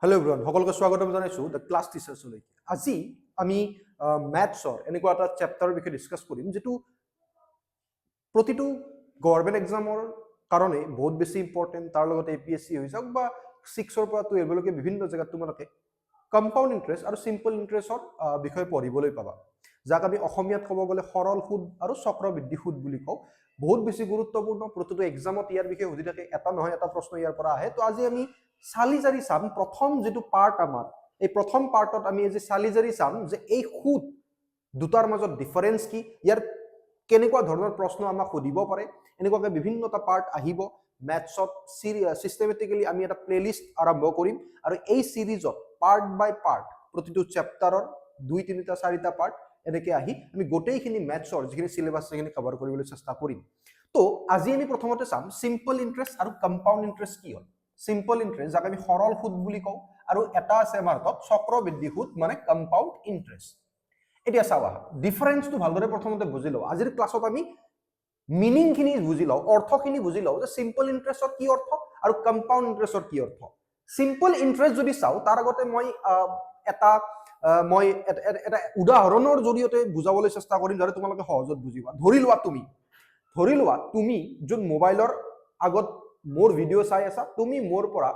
Hello' everyone সকলোকে স্বাগতম জনাইছোঁ দ্য ক্লাছ টিচাৰ্ছলৈকে। আজি আমি মেথছৰ এনেকুৱা এটা চেপ্টাৰৰ বিষয়ে ডিছকাছ কৰিম যিটো প্ৰতিটো গভৰ্ণমেণ্ট এক্সামৰ কাৰণে বহুত বেছি ইম্পৰ্টেণ্ট। তাৰ লগতে APSC হৈ যাওক বা 6ৰ পৰা 12লৈকে বিভিন্ন জেগাত তোমালোকে কম্পাউণ্ড ইণ্টাৰেষ্ট আৰু চিম্পল ইণ্টাৰেষ্টৰ বিষয়ে পঢ়িবলৈ পাবা, যাক আমি অসমীয়াত ক'ব গ'লে সৰল সুদ আৰু চক্ৰবৃদ্ধি সুদ বুলি কওঁ। বহুত বেছি গুৰুত্বপূৰ্ণ, প্ৰতিটো এক্সামত ইয়াৰ বিষয়ে সুধি থাকে, এটা নহয় এটা প্ৰশ্ন ইয়াৰ পৰা আহে। তো আজি আমি চালি জাৰি চাম প্ৰথম যিটো পাৰ্ট আমাৰ, এই প্ৰথম পাৰ্টত আমি আজি চালি জাৰি চাম যে এই সুদ দুটাৰ মাজত ডিফাৰেঞ্চ কি, ইয়াৰ কেনেকুৱা ধৰণৰ প্ৰশ্ন আমাক সুধিব পাৰে। এনেকুৱাকৈ বিভিন্নটা পাৰ্ট আহিব মেথছত। চিষ্টেমেটিকেলি আমি এটা প্লেলিষ্ট আৰম্ভ কৰিম আৰু এই চিৰিজত পাৰ্ট বাই পাৰ্ট প্ৰতিটো চেপ্টাৰৰ 2, 3, 4টা পাৰ্ট এনেকৈ আহি আমি গোটেইখিনি মেথছৰ যিখিনি চিলেবাছ সেইখিনি কভাৰ কৰিবলৈ চেষ্টা কৰিম। তো আজি আমি প্ৰথমতে চাম চিম্পল ইণ্টাৰেষ্ট আৰু কম্পাউণ্ড ইণ্টাৰেষ্ট কি হয়। চিম্পল ইণ্টাৰেষ্ট, যাক আমি সৰল সুদ বুলি কওঁ, আৰু এটা আছে আমাৰ হাতত চক্ৰবৃদ্ধি সুদ মানে কম্পাউণ্ড ইণ্টাৰেষ্ট। এতিয়া চাওঁ, ডিফাৰেঞ্চটো ভালদৰে প্ৰথমতে বুজি লওঁ। আজিৰ ক্লাছত আমি মিনিংখিনি বুজি লওঁ, অৰ্থখিনি বুজি লওঁ যে চিম্পল ইণ্টাৰেষ্টৰ কি অৰ্থ আৰু কম্পাউণ্ড ইণ্টাৰেষ্টৰ কি অৰ্থ। চিম্পল ইণ্টাৰেষ্ট যদি চাওঁ, তাৰ আগতে মই এটা উদাহৰণৰ জৰিয়তে বুজাবলৈ চেষ্টা কৰিম যাতে তোমালোকে সহজত বুজিবা। ধৰি লোৱা তুমি যোন মোবাইলৰ আগত মোৰ ভিডিঅ' চাই আছা, তুমি মোৰ পৰা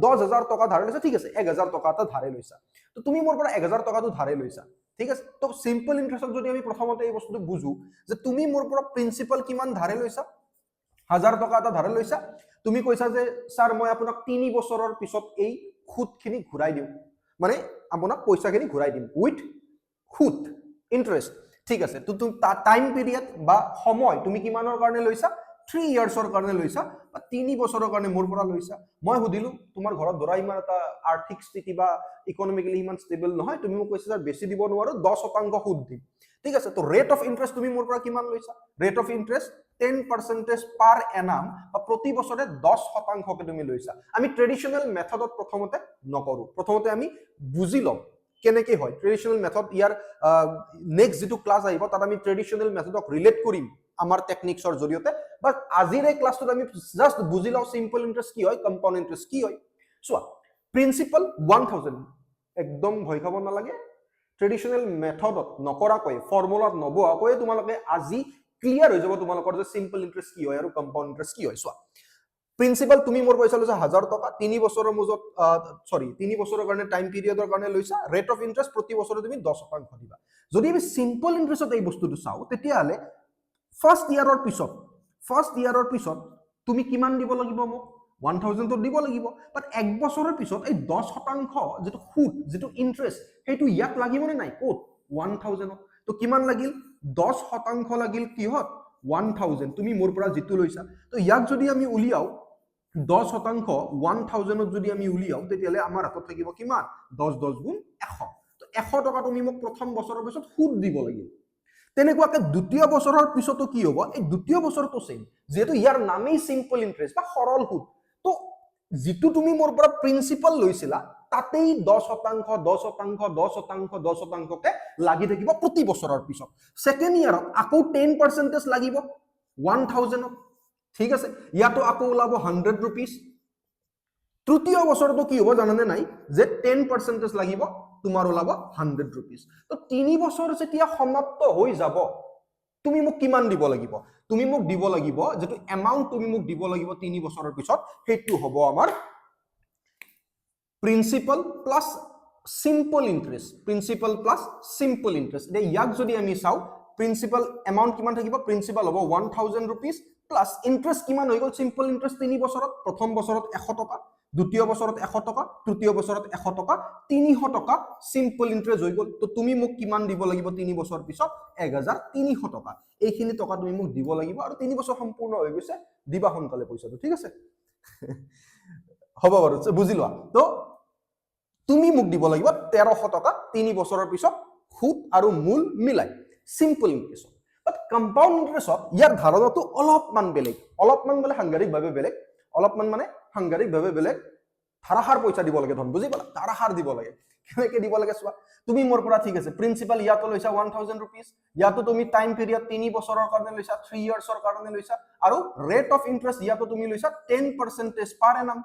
10,000 টকা ধাৰে লৈছা, ঠিক আছে, 1,000 টকা এটা ধাৰে লৈছা। তো তুমি মোৰ পৰা 1,000 টকাটো ধাৰে লৈছা, ঠিক আছে। তো চিম্পল ইণ্টাৰেষ্টত যদি আমি প্ৰথমতে এই বস্তুটো বুজো যে তুমি মোৰ পৰা প্ৰিন্সিপাল কিমান ধাৰে লৈছা, 1,000 টকা এটা ধাৰে লৈছা। তুমি কৈছা যে ছাৰ মই আপোনাক 3 বছৰৰ পিছত এই সুদখিনি ঘূৰাই দিম, মানে আপোনাক পইচাখিনি ঘূৰাই দিম উইথ সুদ ইণ্টাৰেষ্ট, ঠিক আছে। তো টাইম পিৰিয়ড বা সময় তুমি কিমানৰ কাৰণে লৈছা, 3 ইয়াৰ্ছৰ কাৰণে লৈছা বা 3 বছৰৰ কাৰণে মোৰ পৰা লৈছা। মই সুধিলো তোমাৰ ঘৰত ধৰা ইমান এটা আৰ্থিক স্থিতি বা ইকনমিকেলি ইমান ষ্টেবল নহয়, তুমি মোক কৈছা যে বেছি দিব নোৱাৰো, 10% সুদ দিম, ঠিক আছে। তো ৰেট অফ ইণ্টাৰেষ্ট তুমি মোৰ পৰা কিমান লৈছা, ৰেট অফ ইণ্টাৰেষ্ট 10% পাৰ এনাম বা প্ৰতি বছৰে 10%কে তুমি লৈছা। আমি ট্ৰেডিশ্যনেল মেথডত প্ৰথমতে নকৰো, প্ৰথমতে আমি বুজি লম কেনেকৈ হয় ট্ৰেডিশ্যনেল মেথড। ইয়াৰ নেক্সট যিটো ক্লাছ আহিব তাত আমি ট্ৰেডিশ্যনেল মেথডক ৰিলেট কৰিম আমাৰ টেকনিক্সৰ জৰিয়তে। বাট আজিৰ এই ক্লাছটোত আমি জাষ্ট বুজি লওঁ চিম্পল ইণ্টাৰেষ্ট কি হয়, কম্পাউণ্ড ইণ্টাৰেষ্ট কি হয়। চোৱা, প্ৰিন্সিপাল 1,000, একদম ভয় খাব নালাগে। ট্ৰেডিশ্যনেল মেথডত নকৰাকৈ, ফৰ্মুলাত নবোৱাকৈ তোমালোকে আজি ক্লিয়াৰ হৈ যাব তোমালোকৰ যে চিম্পল ইণ্টাৰেষ্ট কি হয় আৰু কম্পাউণ্ড ইণ্টাৰেষ্ট কি হয়। চোৱা, প্ৰিন্সিপাল তুমি মোৰ পইচা লৈছা 1,000 টকা, 3 বছৰৰ মূৰত 3 বছৰৰ কাৰণে টাইম পিৰিয়ডৰ কাৰণে লৈছা। ৰেট অফ ইণ্টাৰেষ্ট প্ৰতি বছৰে তুমি 10% দিবা। যদি আমি চিম্পল ইণ্টাৰেষ্টত এই বস্তুটো চাওঁ, তেতিয়াহ'লে ফাৰ্ষ্ট ইয়াৰৰ পিছত তুমি কিমান দিব লাগিব, মোক 1,000 দিব লাগিব। বাট 1 বছৰৰ পিছত এই 10% যিটো সুদ, যিটো ইণ্টাৰেষ্ট, সেইটো ইয়াক লাগিবনে নাই, ক'ত, 1,000। তো কিমান লাগিল, 10% লাগিল কিহত, 1,000 তুমি মোৰ পৰা যিটো লৈছা। তো ইয়াক যদি আমি উলিয়াও 10% 1,000ত যদি আমি উলিয়াও, তেতিয়াহ'লে আমাৰ হাতত থাকিব কিমান, 10 10 গুণ 100। তো 100 টকা তুমি মোক প্ৰথম বছৰৰ পিছত সুদ দিব লাগিব। তেনেকুৱাকে দ্বিতীয় বছৰৰ পিছতো কি হ'ব, এই দ্বিতীয় বছৰটো সেম, যিহেতু ইয়াৰ নামেই চিম্পল ইণ্টাৰেষ্ট বা সৰল সুদ। তো যিটো তুমি মোৰ পৰা প্ৰিন্সিপাল লৈছিলা তাতেই 10%, 10%, 10%, 10%কে লাগি থাকিব প্ৰতি বছৰৰ পিছত। ছেকেণ্ড ইয়াৰত আকৌ 10% লাগিব 1,000ত, ঠিক আছে। ইয়াতো আকৌ ওলাব 100 rupees। তৃতীয় বছৰতো কি হ'ব জানানে নাই, যে 10% লাগিব, তোমাৰ ওলাব 100 rupees। তো 3 বছৰ যেতিয়া সমাপ্ত হৈ যাব, তুমি মোক কিমান দিব লাগিব, তুমি মোক দিব লাগিব যেটো এমাউন্ট তুমি মোক দিব লাগিব 3 বছৰৰ পিছত, সেইটো হ'ব আমাৰ principal plus simple interest. Principal plus simple interest. ইয়াক যদি আমি চাও, প্রিন্সিপাল এমাউন্ট কিমান থাকিব, প্রিন্সিপাল হ'ব 1,000 rupees প্লাস ইন্টারেস্ট কিমান হৈ গ'ল, সিম্পল ইন্টারেস্ট 3 বছৰত, প্ৰথম বছৰত 100 টকা, দ্বিতীয় বছৰত 100 টকা, তৃতীয় বছৰত 100 টকা, 300 টকা সিম্পল ইন্টারেস্ট হৈ গ'ল। তো তুমি মোক কিমান দিব লাগিব 3 বছৰ পিছত, 1,300 টকা। এইখিনি টকা তুমি মোক দিব লাগিব আৰু 3 বছৰ সম্পূৰ্ণ হৈ গৈছে, দিবা সোনকালে পইচাটো, ঠিক আছে। হ'ব বাৰু, বুজি লোৱা। তো তুমি মোক দিব লাগিব 1,300 টকা 3 বছৰৰ পিছত, সুদ আৰু মূল মিলাই, সিম্পল ইন্টাৰেস্ট। বাট কম্পাউণ্ড ইন্টাৰেস্টত ইয়াৰ ধাৰণাটো অলপমান বেলেগ, অলপমান মানে সাংঘাতিকভাৱে বেলেগ, অলপমান মানে সাংঘাতিকভাৱে বেলেগ। ধাৰাসাৰ পইচা দিব লাগে, ধন বুজি পালা, ধাৰাসাৰ দিব লাগে। কেনেকৈ দিব লাগে চোৱা, তুমি মোৰ পৰা ঠিক আছে প্ৰিন্সিপাল ইয়াতো লৈছা 1,000 rupees, ইয়াতো তুমি টাইম পিৰিয়ড 3 বছৰৰ কাৰণে লৈছা, 3 ইয়াৰ্ছৰ কাৰণে লৈছা, আৰু ৰেট অফ ইন্টাৰেস্ট ইয়াতো তুমি লৈছা 10% পাৰ এনাম,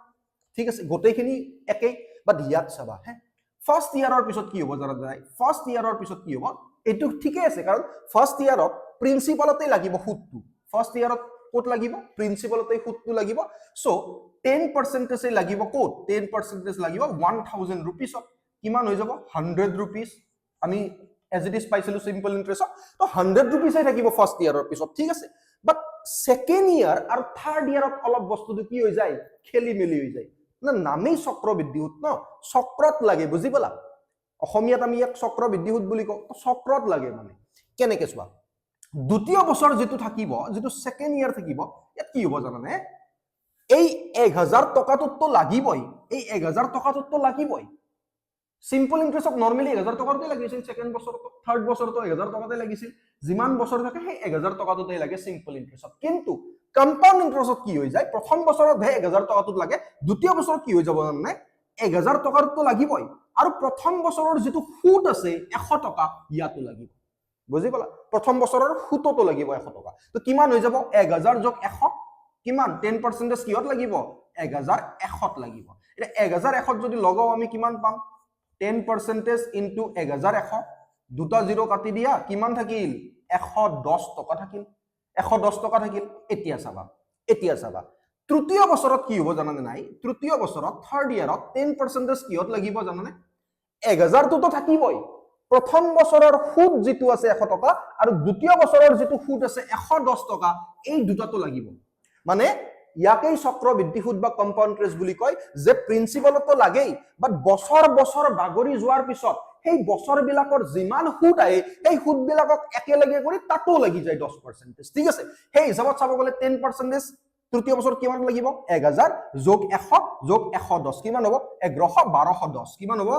ঠিক আছে। গোটেইখিনি একেই, বাট ইয়াত চাবা হে ফাৰ্ষ্ট ইয়াৰৰ পিছত কি হ'ব জানা নাই ফাৰ্ষ্ট ইয়াৰৰ পিছত কি হ'ব এইটো ঠিকে আছে কাৰণ ফাৰ্ষ্ট ইয়াৰত প্ৰিন্সিপালতে লাগিব সুদটো ফাৰ্ষ্ট ইয়াৰত ক'ত লাগিব প্ৰিন্সিপালতে সুদটো লাগিব সো 10% লাগিব ক'ত 10% লাগিব 1000 रुपीसত কিমান হৈ যাব 100 रुपीस আমি এজ ইট ইজ পাইছিলো সিম্পল ইন্টাৰেষ্টত তো 100 रुपीस থাকিব ফাৰ্ষ্ট ইয়াৰৰ পিছত ঠিক আছে বাট সেকেন্ড ইয়াৰ আৰু থাৰ্ড ইয়াৰত অলপ বস্তুটো কি হৈ যায় খেলি মেলি হৈ যায় না নামেই চক্ৰবৃদ্ধি সুদ ন চক্ৰত লাগে বুজি পালা অসমীয়াত আমি এক চক্ৰবৃদ্ধি সুদ বুলি কওঁ চক্ৰত লাগে মানে কেনেকে চোৱা দ্বিতীয় বছৰ যেটো থাকিব যেটো সেকেন্ড ইয়াৰ থাকিব ইয়াত কি হ'ব জানানে এই 1000 টকাটো লাগিবই এই 1000 টকাটো লাগিবই সিম্পল ইন্টাৰেষ্টত নৰমালি 1000 টকাতে লাগিছিল সেকেন্ড বছৰটো থাৰ্ড বছৰটো 1000 টকাতে লাগিছিল যিমান বছৰ থাকে সেই 1000 টকাতে লাগে সিম্পল ইন্টাৰেষ্টত কিন্তু কম্পাউণ্ড ইন্টাৰেষ্টত কি হৈ যায় প্ৰথম বছৰত হে 1000 টকাটো লাগে দ্বিতীয় বছৰত কি হৈ যাব জানানে 1000 টকাটো লাগিবই আৰু প্ৰথম বছৰৰ যেটো সুদ আছে 100 টকা ইয়াতো লাগিব বুজি পালা প্ৰথম বছৰৰ সুতটো লাগিব 100 টকা তো কিমান হৈ যাব 1000 যোগ 100 কিমান 10% কিহত লাগিব 1100ত লাগিব এটা 1100 যদি লগাও আমি কিমান পাম 10% into 1100 দুটা জিরো কাটি দিয়া কিমান থাকিল 110 টকা থাকিল 110 টকা থাকিল এতিয়া চাবা তৃতীয় বছৰত কি হ'ব জানানে নাই তৃতীয় বছৰত থাৰ্ড ইয়াৰত 10% কিহত লাগিব জানানে 1000 তো থাকিবই প্ৰথম বছৰৰ সুদ যেটো আছে 100 টকা আৰু দ্বিতীয় বছৰৰ যেটো সুদ আছে 110 টকা এই দুটাটো লাগিব মানে ইয়াকেই চক্ৰবৃদ্ধি সুদ বা কম্পাউণ্ড ইন্টাৰেষ্ট বুলি কয় যে প্ৰিন্সিপালটো লাগেই বাট বছৰ বছৰ বাগৰি যোৱাৰ পিছত সেই বছৰ বিলাকৰ যিমান সুদ আহে এই সুদ বিলাকক একেলগে কৰি তাতো লাগি যায় 10% ঠিক আছে সেই হিচাপত চাব গলে 10% তৃতীয় বছৰ কিমান লাগিব 1000 যোগ 100 যোগ 110 কিমান হ'ব 1100 1210 কিমান হ'ব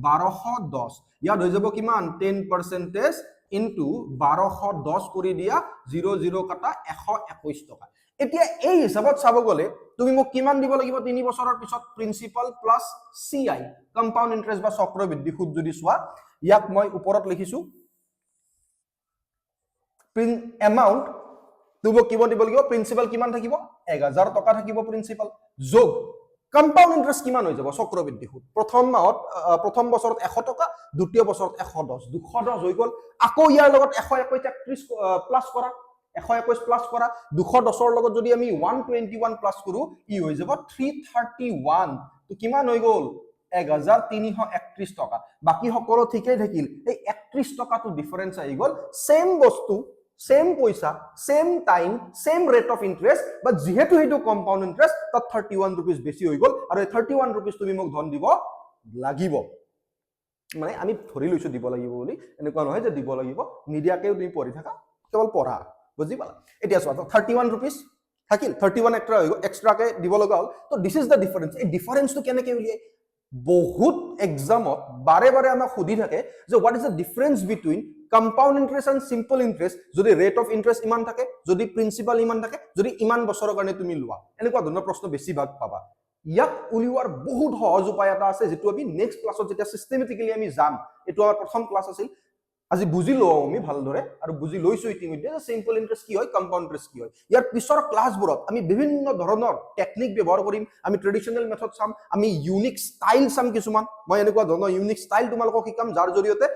1210 ইয়াত হৈ যাব কিমান 10% into 1210 কৰি দিয়া 00 কাটা 121 টকা এতিয়া এই হিচাপত চাব গলে তুমি মোক কিমান দিব লাগিব 3 বছৰৰ পিছত principal plus CI compound interest বা চক্ৰবৃদ্ধি সুদ যদি চোৱা ইয়াক মই ওপৰত লিখিছো এমাউন্ট তুমি কিমান দিব লাগিব প্ৰিন্সিপাল কিমান থাকিব 1000 টকা থাকিব প্ৰিন্সিপাল যোগ কম্পাউণ্ড ইন্টাৰেষ্ট কিমান হৈ যাব চক্ৰবৃদ্ধি সুদ প্ৰথম বছৰত 100 টকা দ্বিতীয় বছৰত 110 210 হৈ গল আকৌ ইয়াৰ লগত 131 প্লাস কৰা 121 প্লাস কৰা 210 লগত যদি আমি 121 প্লাস কৰো ই হৈ যাব 331 তো কিমান হৈ গল 1331 টকা বাকি সকলো ঠিকই থাকিল এই 31 টকাটো ডিফারেন্স আহি গল সেম বস্তু সেম পয়সা same time same rate of interest but যেহেতু হেতু কম্পাউণ্ড ইন্টারেস্ট তাত 31 रुपीस বেছি হৈ গল আৰু 31 रुपीस তুমি মোক ধন দিব লাগিব মানে আমি ধৰি লৈছো দিব লাগিব বুলি এনেকুৱা নহয় যে দিব লাগিব নিদিয়াকেও তুমি পঢ়ি থাকা কেৱল পঢ়া বুজি পালা এতিয়া চোৱা 31 रुपीस থাকিল 31 এক্সট্ৰাকে দিব লগা হল তো দিস ইজ দা ডিফাৰেন্স এই ডিফাৰেন্সটো কেনেকৈ উলিয়াই বহুত এক্সামত বাৰে বাৰে আমাক সুধি থাকে যে what is the difference between compound interest and simple interest যদি ৰেট অফ ইন্টাৰেষ্ট ইমান থাকে যদি প্ৰিন্সিপাল ইমান থাকে যদি ইমান বছৰৰ কাৰণে তুমি লোৱা এনেকুৱা ধৰণৰ প্ৰশ্ন বেছি ভাগ পাবা ইয়াক উলিওৱাৰ বহুত সহজ উপায় এটা আছে যেটো আমি নেক্সট ক্লাছত যেতিয়া সিস্টেমেটিক্যালি আমি যাম এটো আমাৰ প্ৰথম ক্লাছ আছিল আজি বুজি লও আমি ভালদৰে আৰু বুজি লৈছো ইতিমধ্যে যে সিম্পল ইন্টাৰেষ্ট কি হয় কম্পাউণ্ড ইন্টাৰেষ্ট কি হয় ইয়াৰ পিছৰ ক্লাছবোৰত আমি বিভিন্ন ধৰণৰ টেকনিক ব্যৱহাৰ কৰিম আমি ট্ৰেডিশনাল মেথড চাম আমি ইউনিক ষ্টাইল চাম কিছুমান মই এনেকুৱা ধৰণৰ ইউনিক ষ্টাইল তোমালোকক শিকাম যাৰ জৰিয়তে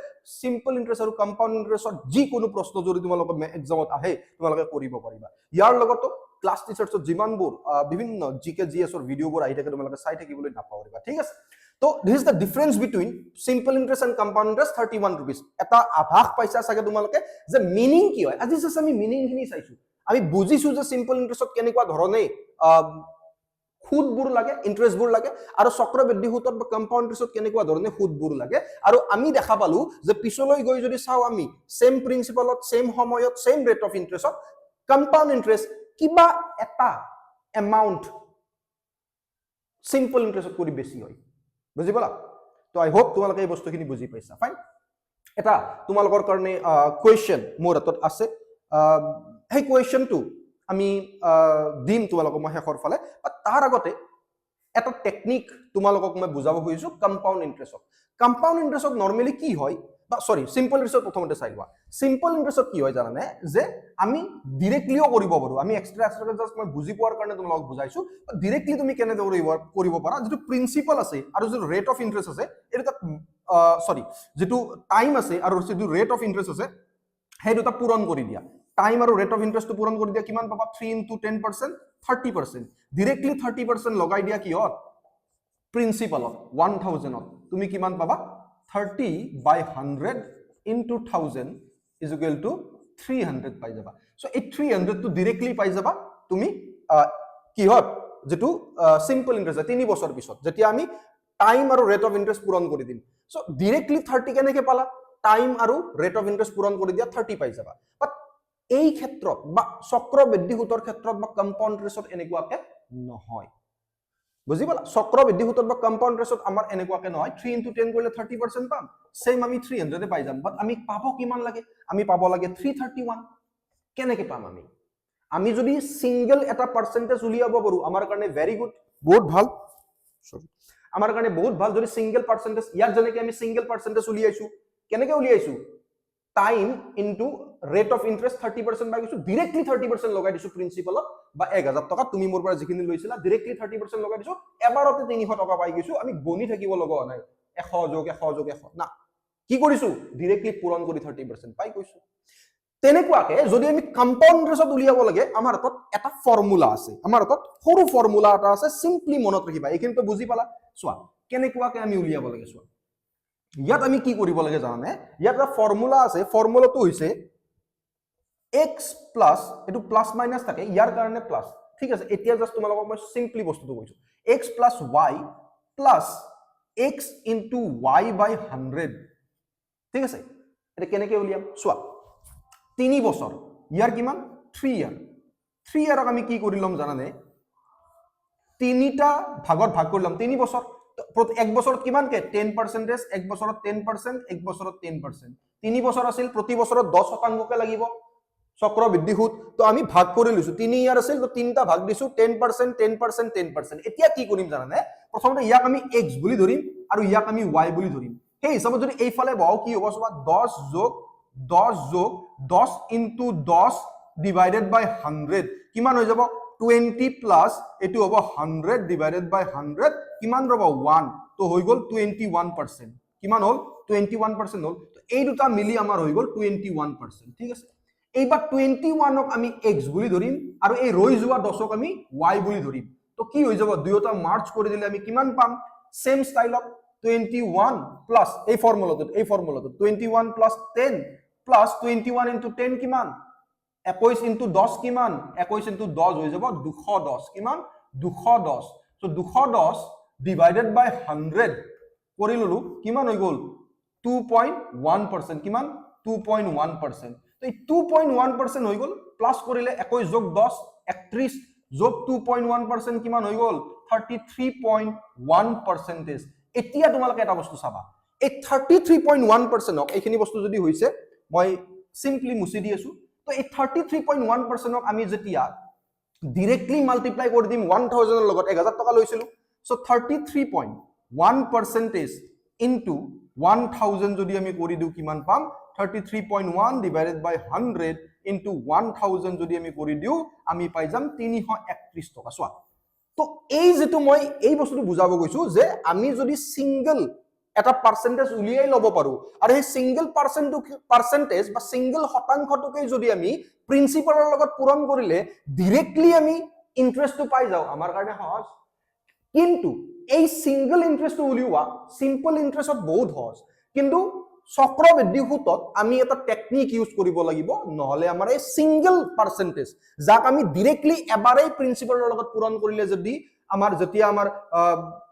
সিম্পল ইন্টাৰেষ্ট আৰু কম্পাউণ্ড ইন্টাৰেষ্টৰ যিকোনো প্ৰশ্ন যদি তোমালোকৰ এক্সামত আহে তোমালোকে কৰিব পাৰিবা ইয়াৰ লগতো ক্লাছ টিচাৰ্ছৰ যিমানবোৰ বিভিন্ন জিকে জিএছৰ ভিডিঅ'বোৰ আহি থাকে তোমালোকে চাই থাকিবলৈ নাপাহৰিবা ঠিক আছে তো this is the difference between simple interest and compound interest 31 rupees এটা আভাস পাইছা সাগে তোমালোকে যে মিনিং কি হয় আজি আমি মিনিং খিনি চাইছো আমি বুজিছো যে সিম্পল ইন্টাৰেষ্টত কেনেকুৱা ধৰণে সুদবোৰ লাগে ইন্টাৰেষ্টবোৰ লাগে আৰু চক্ৰবৃদ্ধি সুদত বা কম্পাউণ্ড ইন্টাৰেষ্টত কেনেকুৱা ধৰণে সুদবোৰ লাগে আৰু আমি দেখা পালো যে পিছলৈ গৈ যদি চাও আমি সেম প্ৰিন্সিপালত সেম সময়ত সেম ৰেট অফ ইন্টাৰেষ্টত কম্পাউণ্ড ইন্টাৰেষ্ট কিবা এটা এমাউন্ট সিম্পল ইন্টাৰেষ্টত কৰি বেছি হয় বুজি পালা তো আই হোপ তোমালোকে এই বস্তুখিনি বুজি পাইছা ফাইন এটা তোমালোকৰ কাৰণে কোৱেশ্চন মোৰ হাতত আছে সেই কোৱেশ্চনটো আমি দিম তোমালোকক মই শেষৰ ফালে তাৰ আগতে এটা টেকনিক তোমালোকক মই বুজাব খুজিছো কম্পাউণ্ড ইন্টাৰেষ্টত নৰ্মেলি কি হয় সৰি সিম্পল ইন্টাৰেস্ট প্ৰথমতে চাই লোৱা সিম্পল ইন্টাৰেস্টত কি হয় জানানে যে আমি ডাইৰেক্টলিও কৰিব পাৰো আমি এক্সট্ৰা জাস্ট মই বুজি পোৱাৰ কাৰণে তোমালোকক বুজাইছো ডাইৰেক্টলি তুমি কেনে কৰিব পাৰা যেটো প্ৰিন্সিপাল আছে আৰু যেটো ৰেট অফ ইন্টাৰেস্ট আছে এটা সৰি যেটো টাইম আছে আৰু যেটো ৰেট অফ ইন্টাৰেস্ট আছে সেই দুটা পূৰণ কৰি দিয়া টাইম আৰু ৰেট অফ ইন্টাৰেস্টটো পূৰণ কৰি দিয়া কিমান পাবা 3 into 10% 30% ডাইৰেক্টলি 30% লগাই দিয়া কি হত প্ৰিন্সিপালত 1000 তুমি কিমান পাবা 30 by 100 into 1000 is equal to 300 পাই যাবা সো এই 300 টো ডাইৰেক্টলি পাই যাবা তুমি কি হত যেটো সিম্পল ইন্টাৰেস্ট 3 বছৰ পিছত যেতিয়া আমি টাইম আৰু ৰেট অফ ইন্টাৰেস্ট পূৰণ কৰি দিম সো ডাইৰেক্টলি 30 কেনেকে পালা টাইম আৰু ৰেট অফ ইন্টাৰেস্ট পূৰণ কৰি দিয়া 30 পাই যাবা বাট এই ক্ষেত্ৰত বা চক্ৰবৃদ্ধি সূতৰ ক্ষেত্ৰত বা কম্পাউণ্ড ইন্টাৰেস্টত এনেকুৱাকে নহয় বুজি পালা চক্ৰবৃদ্ধি সূতত বা কম্পাউণ্ড ইন্টাৰেস্টত আমাৰ এনেকুৱাকে নহয় 3 into 10 কৰিলে 30% পাম সেম আমি 300 পাই যাম বাট আমি পাব কিমান লাগে আমি পাব লাগে 331 কেনেকে পাম আমি যদি সিঙ্গেল এটা পার্সেন্টেজ উলিয়াব পাৰো আমাৰ কাৰণে ভেৰি গুড বহুত ভাল সৰি আমাৰ কাৰণে বহুত ভাল যদি সিঙ্গেল পাৰ্সেন্টেজ ইয়াৰ জনেকে আমি সিঙ্গেল পাৰ্সেন্টেজ উলিয়াইছো কেনেকে উলিয়াইছো time into rate of interest 30% বাই গৈছো ডাইৰেক্টলি 30% লগাই দিছো প্ৰিন্সিপালত বা 1000 টকা তুমি মোৰ পৰা যিখিনি লৈছিলা ডাইৰেক্টলি 30% লগাই দিছো এবাৰতে 300 টকা পাই গৈছো আমি গণি থাকিব লগা নাই 100 যোগ 100 যোগ 100 না কি কৰিছো ডাইৰেক্টলি পূৰণ কৰি 30% পাই গৈছো তেনেকুৱাকে যদি আমি কম্পাউণ্ড ইন্টাৰেস্টত উলিয়াব লাগে আমাৰ হাতত এটা ফৰ্মুলা আছে আমাৰ হাতত সৰু ফৰ্মুলা এটা আছে সিম্পলি মনত ৰাখিবা এইখিনি তো বুজি পালা চোৱা কেনেকুৱাকে আমি উলিয়াব লাগে চোৱা ইয়াত আমি কি কৰিব লাগে জানানে ইয়াত এটা ফৰ্মুলা আছে ফৰ্মুলাটো হৈছে x প্লাস এটো প্লাস মাইনাস থাকে ইয়াৰ কাৰণে প্লাস ঠিক আছে এতিয়া জাস্ট তোমালোকক মই সিম্পলি বস্তুটো কৈছো x plus y plus x into y by 100 ঠিক আছে এটা কেনেকে উলিয়াম চোৱা 3 বছৰ ইয়াৰ কিমান 3 ইয়াৰ 3 ইয়াৰক আমি কি কৰিলম জানানে তিনিটা ভাগত ভাগ কৰিলম 3 বছৰ এক বছৰত কিমান কে 10% এক বছৰত 10% এক বছৰত 10% 3 বছৰ আছিল প্ৰতি বছৰত 10% কে লাগিব চক্ৰবৃদ্ধি সুত তো আমি ভাগ কৰি লৈছো 3 ইয়াৰ আছিল তো তিনটা ভাগ দিছো 10% 10% 10% এতিয়া কি কৰিম জানানে প্ৰথমতে ইয়াক আমি x বুলি ধৰিম আৰু ইয়াক আমি y বুলি ধৰিম সেই হিচাপত যদি এইফালে বহাও কি হ'ব চোৱা 10 যোগ 10 into 10 divided by 100 কিমান হৈ যাব 20 plus এটো হ'ব 100 divided by 100 কিমান ৰব 1 তো হৈ গল 21% কিমান হল 21% হল তো এই দুটা মিলি আমাৰ হৈ গল 21% ঠিক আছে এইবাৰ 21 ক আমি x বুলি ধৰিম আৰু এই ৰৈ যোৱা 10 ক আমি y বুলি ধৰিম তো কি হৈ যাব দুয়োটা মাৰ্জ কৰি দিলে আমি কিমান পাম সেম স্টাইলত 21 প্লাস এই ফৰ্মুলাটো 21 plus 10 plus 21 into 10 কিমান 21 into 10 কিমান 21 into 10 হৈ যাব 210 কিমান 210 so 210 divided by 100 কৰি ললো কিমান হৈ গল 2.1% কিমান 2.1% তো 2.1% হৈ গল প্লাস কৰিলে 21 যোগ 10 31 যোগ 2.1% কিমান হৈ গল 33.1% এতিয়া তোমালোকে এটা বস্তু চাবা এই 33.1% ক এইখিনি বস্তু যদি হৈছে মই সিম্পলি মুছি দি আছো তো এই 33.1% ক আমি যেতিয়া ডাইৰেক্টলি মাল্টিপ্লাই কৰি দিম 1000 ৰ লগত 1000 টকা লৈছিলো সো 33.1% ইনটু 1000 যদি আমি কৰি দিও কিমান পাম 33.1 divided by 100 into 1000 যদি আমি কৰি দিও আমি পাই যাম 331 টকা সোয়া তো এই যেটো মই এই বস্তুটো বুজাব গৈছো যে আমি যদি সিঙ্গেল এটা পার্সেন্টেজ উলিয়াই লব পাৰো আৰু এই সিঙ্গেল পাৰ্সেন্টেজ বা সিঙ্গেল শতাংশটোকে যদি আমি প্ৰিন্সিপালৰ লগত পূৰণ কৰিলে ডাইৰেক্টলি আমি ইন্টাৰেস্টটো পাই যাও আমাৰ কাৰণে সহজ কিন্তু এই সিঙ্গেল ইন্টাৰেস্টটো উলিওৱা সিম্পল ইন্টাৰেস্টত বহুত সহজ কিন্তু চক্ৰবৃদ্ধি সুতত আমি এটা টেকনিক ইউজ কৰিব লাগিব নহলে আমাৰ এই সিঙ্গেল পাৰ্সেন্টেজ যাক আমি ডাইৰেক্টলি এবাৰেই প্ৰিন্সিপালৰ লগত পূৰণ কৰিলে যদি আমাৰ যেতিয়া আমাৰ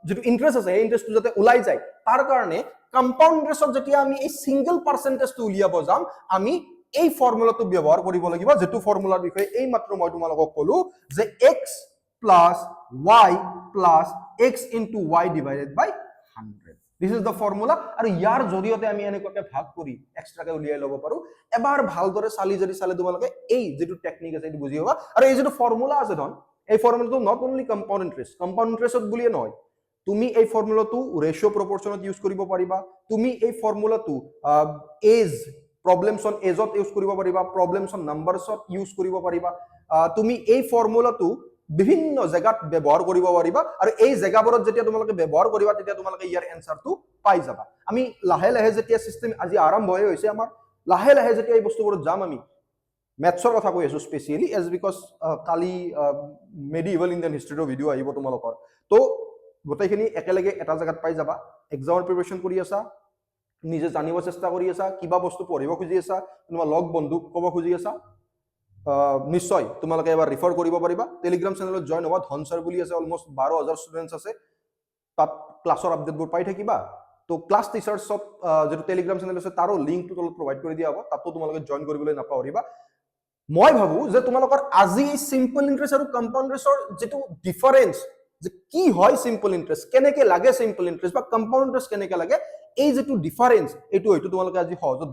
যেটো ইন্টাৰেস্ট আছে এই ইন্টাৰেস্টটো যাতে ওলাই যায় তাৰ কাৰণে কম্পাউণ্ড ইন্টাৰেস্টত যেতিয়া আমি এই সিঙ্গেল পাৰ্সেন্টেজটো উলিয়াব যাম আমি এই ফৰ্মুলাটো ব্যৱহাৰ কৰিব লাগিব যেটো ফৰ্মুলাৰ বিষয়ে এই মাত্ৰ মই তোমালোকক কলো যে x plus y plus x into y divided by 100 this is the formula আৰু ইয়াৰ জৰিয়তে আমি এনেকুৱাকে ভাগ কৰি এক্সট্ৰাকে উলিয়াই লব পাৰো এবাৰ ভালদৰে চালে তোমালোকে এই যেটো টেকনিক আছে এটো বুজি পাবা আৰু এই যেটো ফৰ্মুলা আছে ধন এই ফৰ্মুলাটো নট অনলি কম্পাউণ্ড ইন্টাৰেস্টত বুলিয়ে নহয় তুমি এই ফৰ্মুলাটো ৰেচিঅ' প্ৰপৰ্চনত ইউজ কৰিব পাৰিবা, তুমি এই ফৰ্মুলাটো এজ প্ৰব্লেমছ অন এজত ইউজ কৰিব পাৰিবা, প্ৰব্লেমছ অন নাম্বাৰছত ইউজ কৰিব পাৰিবা, তুমি এই ফৰ্মুলাটো বিভিন্ন জেগাত ব্যৱহাৰ কৰিব পাৰিবা আৰু এই জেগাবোৰত যেতিয়া তোমালোকে ব্যৱহাৰ কৰিবা তেতিয়া তোমালোকে ইয়াৰ এনসাৰটো পাই যাবা। আমি লাহে লাহে যেতিয়া সিস্টেম আজি আৰম্ভ হৈছে আমাৰ, লাহে লাহে যেতিয়া এই বস্তুবোৰত যাম আমি, মেথছৰ কথা কৈ আছো স্পেচিয়েলি এজ বিকজ কালি মেডিভেল ইণ্ডিয়ান হিষ্ট্ৰীৰ ভিডিঅ' আহিব তোমালোকৰ, তো গোটেইখিনি একেলগে এটা জেগাত পাই যাবা। এক্সামৰ প্ৰিপাৰেশ্যন কৰি আছা, নিজে জানিব চেষ্টা কৰি আছা, কিবা বস্তু পঢ়িব খুজি আছা, তোমাৰ লগ বন্ধুক ক'ব খুজি আছা, নিশ্চয় তোমালোকে এবাৰ ৰিফাৰ কৰিব পাৰিবা। টেলিগ্ৰাম চেনেলত জইন হোৱা, ধন ছাৰ বুলি আছে, অলমষ্ট 12,000 ষ্টুডেণ্টছ আছে, তাত ক্লাছৰ আপডেটবোৰ পাই থাকিবা। তো ক্লাছ টিচাৰ্ছত যিটো টেলিগ্ৰাম চেনেল আছে তাৰো লিংকটো তলত প্ৰভাইড কৰি দিয়া হ'ব, তাতো তোমালোকে জইন কৰিবলৈ নাপাহৰিবা। মই ভাবো যে তোমালোকৰ আজি চিম্পল ইণ্টাৰেষ্ট আৰু কম্পাউণ্ড ইণ্টাৰেষ্টৰ যিটো ডিফাৰেঞ্চ, যে কি হয় চিম্পল ইণ্টাৰেষ্ট, কেনেকে লাগে চিম্পল ইণ্টাৰেষ্ট বা কম্পাউণ্ড ইণ্টাৰেষ্ট কেনেকে লাগে, এই যিটো ডিফাৰেঞ্চ এইটো হয়তো তোমালোকে আজি সহজত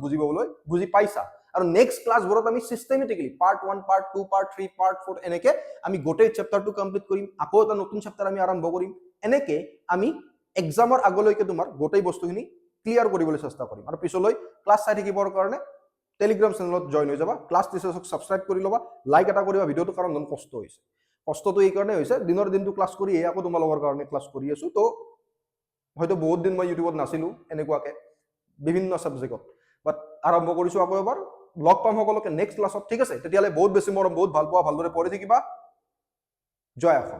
বুজি পাইছা। আৰু নেক্সট ক্লাছবোৰত আমি systematically part 1, part 2, part 3, part 4 এনেকে আমি গোটেই চেপ্টাৰটো কমপ্লিট কৰিম, আকৌ এটা নতুন চেপ্টাৰ আমি আৰম্ভ কৰিম। এনেকে আমি এক্সামৰ আগলৈকে তোমাৰ গোটেই বস্তুখিনি ক্লিয়াৰ কৰিবলৈ চেষ্টা কৰিম। আৰু পিছলৈ ক্লাছ চাই থাকিবৰ কাৰণে টেলিগ্ৰাম চেনেলত জইন হৈ যাবা, ক্লাছ টিচাৰ্ছক ছাবস্ক্ৰাইব কৰি ল'বা, লাইক এটা কৰিবা ভিডিঅ'টো, কাৰণ একদম কষ্ট হৈছে। কষ্টটো এই কাৰণে হৈছে, দিনৰ দিনটো ক্লাছ কৰি আকৌ তোমালোকৰ কাৰণে ক্লাছ কৰি আছো, তো হয়তো বহুত দিন মই ইউটিউবত নাছিলো এনেকুৱাকে বিভিন্ন ছাবজেক্টত, বাট আৰম্ভ কৰিছো আকৌ এবাৰ। লগ পাম সকলোকে নেক্সট ক্লাছত, ঠিক আছে? তেতিয়াহ'লে বহুত বেছি মৰম, বহুত ভাল পোৱা, ভালদৰে পঢ়ি থাকিবা। জয় অসম।